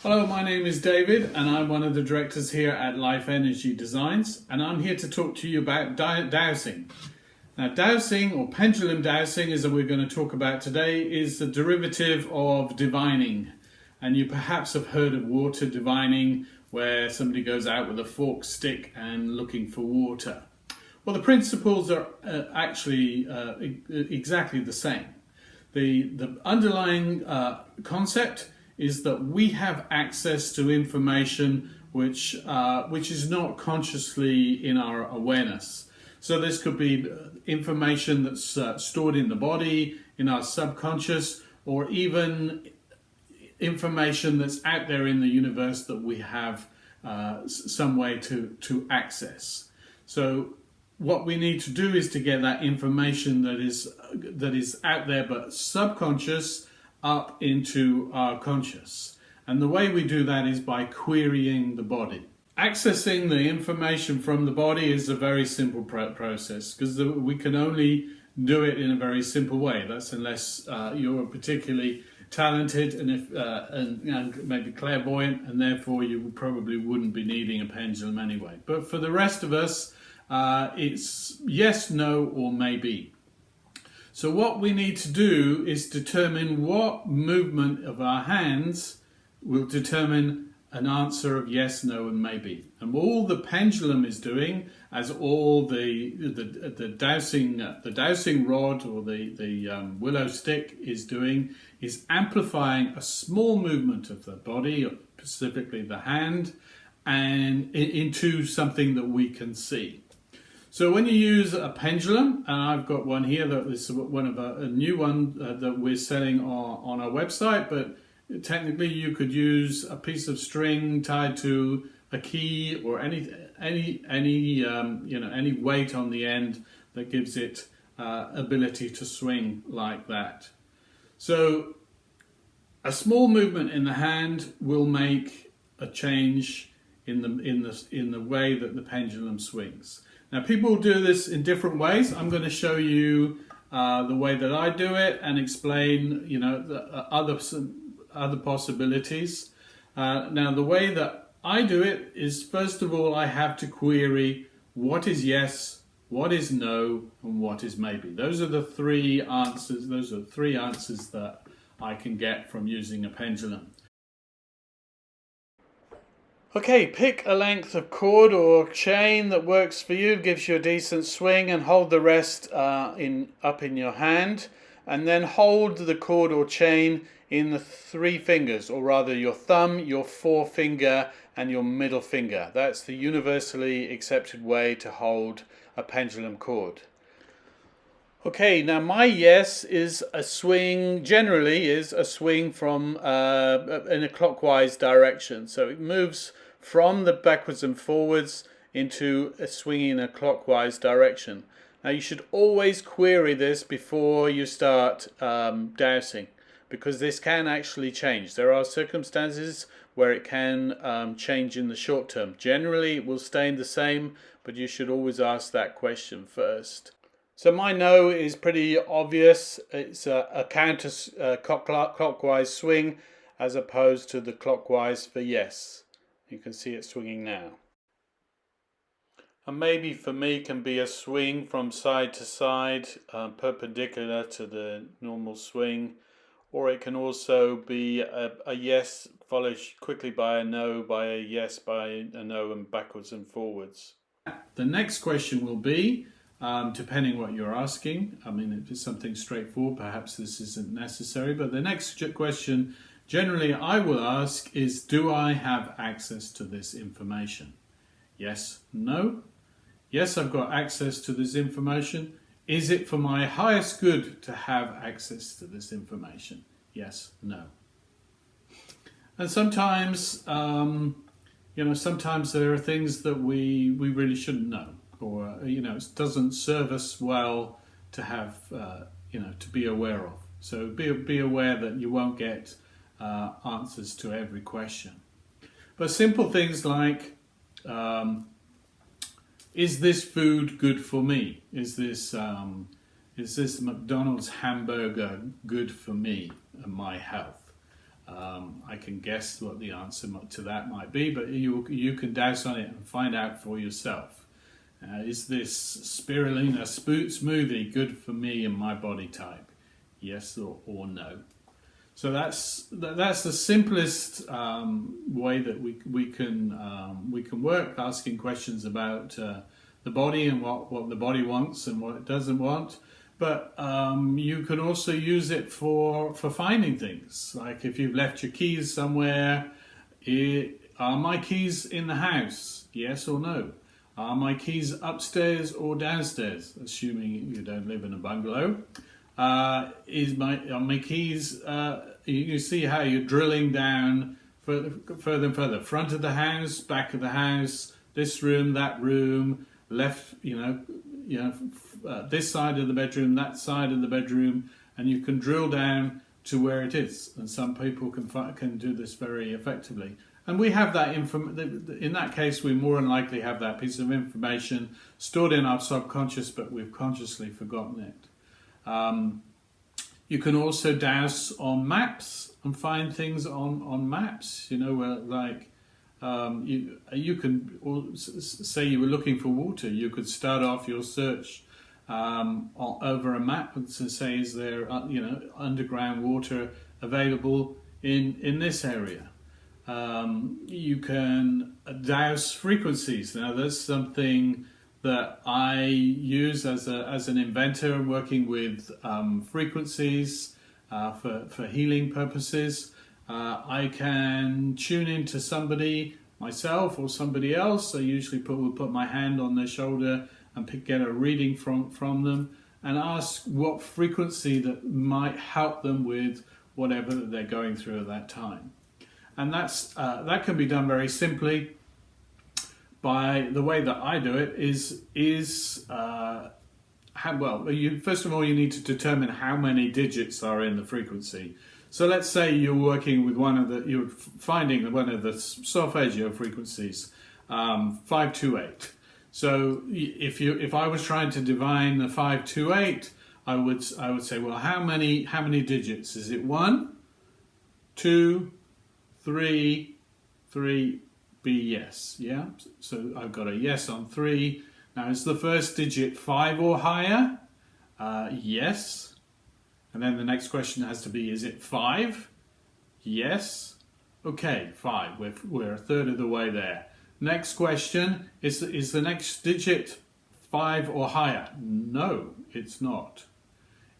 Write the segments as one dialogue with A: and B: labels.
A: Hello, my name is David and I'm one of the directors here at Life Energy Designs, and I'm here to talk to you about dowsing. Now, dowsing or pendulum dowsing, as we're going to talk about today, is the derivative of divining. And you perhaps have heard of water divining, where somebody goes out with a forked stick and looking for water. Well, the principles are actually exactly the same. The underlying concept is that we have access to information which is not consciously in our awareness. So this could be information that's stored in the body, in our subconscious, or even information that's out there in the universe that we have some way to access. So what we need to do is to get that information that is out there but subconscious up into our conscious. And the way we do that is by querying the body. Accessing the information from the body is a very simple process, because we can only do it in a very simple way. That's unless you're particularly talented and maybe clairvoyant, and therefore you probably wouldn't be needing a pendulum anyway. But for the rest of us, it's yes, no, or maybe. So what we need to do is determine what movement of our hands will determine an answer of yes, no, and maybe. And all the pendulum is doing, as all the dowsing rod or the willow stick is doing, is amplifying a small movement of the body, specifically the hand, and into something that we can see. So when you use a pendulum, and I've got one here that is one of a new one that we're selling on our website, but technically you could use a piece of string tied to a key or any weight on the end that gives it ability to swing like that. So a small movement in the hand will make a change in the way that the pendulum swings. Now, people do this in different ways. I'm going to show you the way that I do it and explain, the other possibilities. Now, the way that I do it is, first of all, I have to query what is yes, what is no, and what is maybe. Those are the three answers. Those are three answers that I can get from using a pendulum. Okay, pick a length of cord or chain that works for you, gives you a decent swing, and hold the rest up in your hand, and then hold the cord or chain in the three fingers, or rather your thumb, your forefinger, and your middle finger. That's the universally accepted way to hold a pendulum cord. Okay, now my yes is a swing, generally is a swing from in a clockwise direction. So it moves from the backwards and forwards into a swing in a clockwise direction. Now you should always query this before you start dowsing, because this can actually change. There are circumstances where it can change in the short term. Generally it will stay the same, but you should always ask that question first. So my no is pretty obvious. It's a counter clockwise swing as opposed to the clockwise for yes. You can see it swinging now. And maybe for me can be a swing from side to side, perpendicular to the normal swing, or it can also be a yes followed quickly by a no, by a yes, by a no, and backwards and forwards. The next question will be, depending what you're asking, I mean, if it's something straightforward, perhaps this isn't necessary, but the next question generally I will ask is, do I have access to this information? Yes, no. Yes, I've got access to this information. Is it for my highest good to have access to this information? Yes, no. And sometimes, sometimes there are things that we really shouldn't know, or it doesn't serve us well to have to be aware of. So be aware that you won't get answers to every question. But simple things like, is this food good for me? Is this McDonald's hamburger good for me and my health? I can guess what the answer to that might be, but you can dowse on it and find out for yourself. Is this spirulina smoothie good for me and my body type? Yes or no? So that's the simplest way that we can work, asking questions about the body and what the body wants and what it doesn't want. But you can also use it for finding things. Like if you've left your keys somewhere, are my keys in the house? Yes or no? Are my keys upstairs or downstairs? Assuming you don't live in a bungalow. Are my keys? You see how you're drilling down further and further. Front of the house, back of the house, this room, that room, left. This side of the bedroom, that side of the bedroom, and you can drill down to where it is. And some people can do this very effectively. And we have that in that case, we more than likely have that piece of information stored in our subconscious, but we've consciously forgotten it. You can also dowse on maps and find things on maps. You can say you were looking for water. You could start off your search over a map and say, is there underground water available in this area? You can dowse frequencies. Now, there's something that I use as an inventor working with frequencies for healing purposes. I can tune into somebody, myself or somebody else. I usually will put my hand on their shoulder and get a reading from them and ask what frequency that might help them with whatever that they're going through at that time. And that can be done very simply by the way that I do it first of all, you need to determine how many digits are in the frequency. So let's say you're finding one of the solfeggio frequencies, 528. So if I was trying to divine the 528, I would say, well, how many digits? Is it 1, 2, 3, be yes, yeah? So I've got a yes on 3. Now, is the first digit 5 or higher? Yes. And then the next question has to be, is it 5? Yes. Okay, 5. We're a third of the way there. Next question, is the next digit 5 or higher? No, it's not.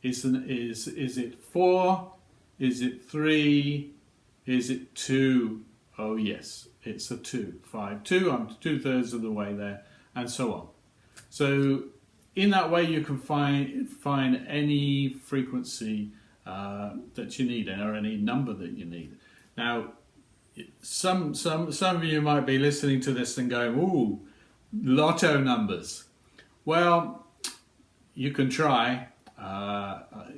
A: Is it 4? Is it 3? Is it 2? Oh yes, it's a 2. 5, 2. I'm 2/3 of the way there, and so on. So in that way, you can find any frequency that you need, or any number that you need. Now, some of you might be listening to this and going, "Ooh, lotto numbers." Well, you can try.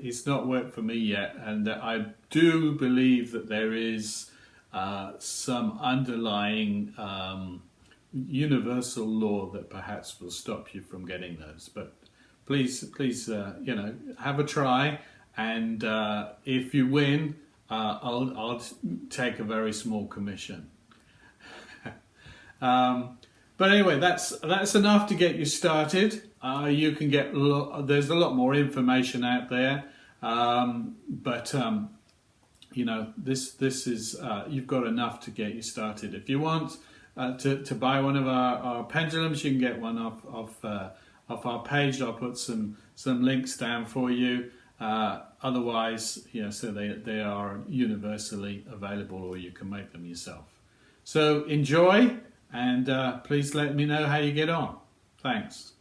A: It's not worked for me yet, and I do believe that there is some underlying universal law that perhaps will stop you from getting those. But please, have a try, and if you win, I'll take a very small commission. But anyway, that's enough to get you started. You can get there's a lot more information out there, but this is you've got enough to get you started. If you want to buy one of our pendulums, you can get one off our page. I'll put some links down for you. Otherwise, so they are universally available, or you can make them yourself. So enjoy, and please let me know how you get on. Thanks.